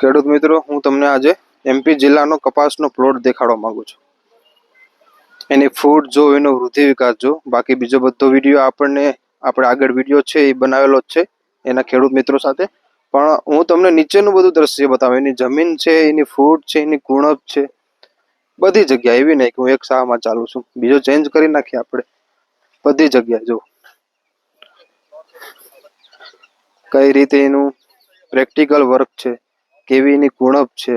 ખેડૂત મિત્રો, હું તમને આજે એમપી જિલ્લાનો કપાસનો પ્લોટ દેખાડવા માંગુ છું. એની ફૂટ જો, એનો વૃદ્ધિ વિકાસ જો. બાકી બીજો બધો વિડીયો આપણે આગળ વિડીયો છે એ બનાવેલો જ છે એના ખેડૂત મિત્રો સાથે. પણ હું તમને નીચેનું બધું દ્રશ્ય બતાવું. એની જમીન છે, એની ફૂટ છે, એની કુણપ છે, બધી જગ્યા. એવી નહીં કે હું એક શાહમાં ચાલુ છું, બીજો ચેન્જ કરી નાખીએ આપણે. બધી જગ્યાએ જો કઈ રીતે એનું પ્રેક્ટિકલ વર્ક છે, કેવી એની કુણપ છે,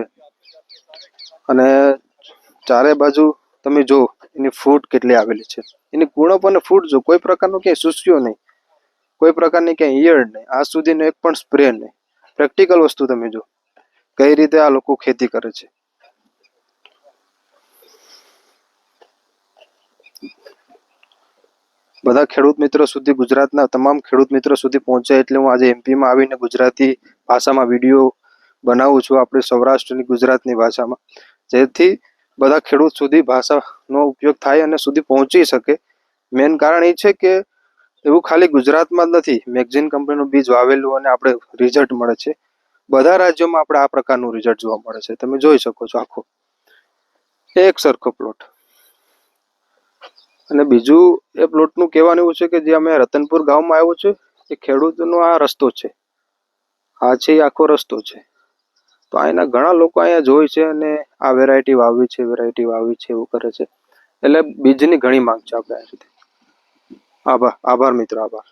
અને ચારે બાજુ તમે જો એની ફૂટ કેટલી આવેલી છે. એની કુણપ અને ફૂટ જો, કોઈ પ્રકારનો ક્યાંય સુસ્યો નહીં, કોઈ પ્રકારની ક્યાંય ઈયળ નહીં, આજ સુધીનો એક પણ સ્પ્રે નહીં. પ્રેક્ટિકલ વસ્તુ તમે જો કઈ રીતે આ લોકો ખેતી કરે છે. બધા ખેડૂત મિત્રો સુધી, ગુજરાતના તમામ ખેડૂત મિત્રો સુધી પહોંચે એટલે હું આજે એમપીમાં આવીને ગુજરાતી ભાષામાં વિડીયો બનાવું છું, આપણે સૌરાષ્ટ્રની ગુજરાતની ભાષામાં, જેથી બધા ખેડૂત સુધી ભાષાનો ઉપયોગ થાય અને સુધી પહોંચી શકે. મેન કારણ એ છે કે એવું ખાલી ગુજરાતમાં જ નથી મેગઝીન કંપનીનું બીજ વાવેલું અને આપણે રિઝલ્ટ મળે છે. બધા રાજ્યોમાં આપણે આ પ્રકારનું રિઝલ્ટ જોવા મળે છે. તમે જોઈ શકો છો આખો એક સરખો પ્લોટ. અને બીજું એ પ્લોટનું કહેવાનું એવું છે કે જે અમે રતનપુર ગામમાં આવ્યો છે, એ ખેડૂતનો આ રસ્તો છે. આ છે એ આખો રસ્તો છે. તો અહીંના ઘણા લોકો અહીંયા જોઈ છે અને આ વેરાયટી વાવી છે એવું કરે છે. એટલે બીજની ઘણી માંગ છે આપણે આ રીતે. આભાર મિત્રો, આભાર.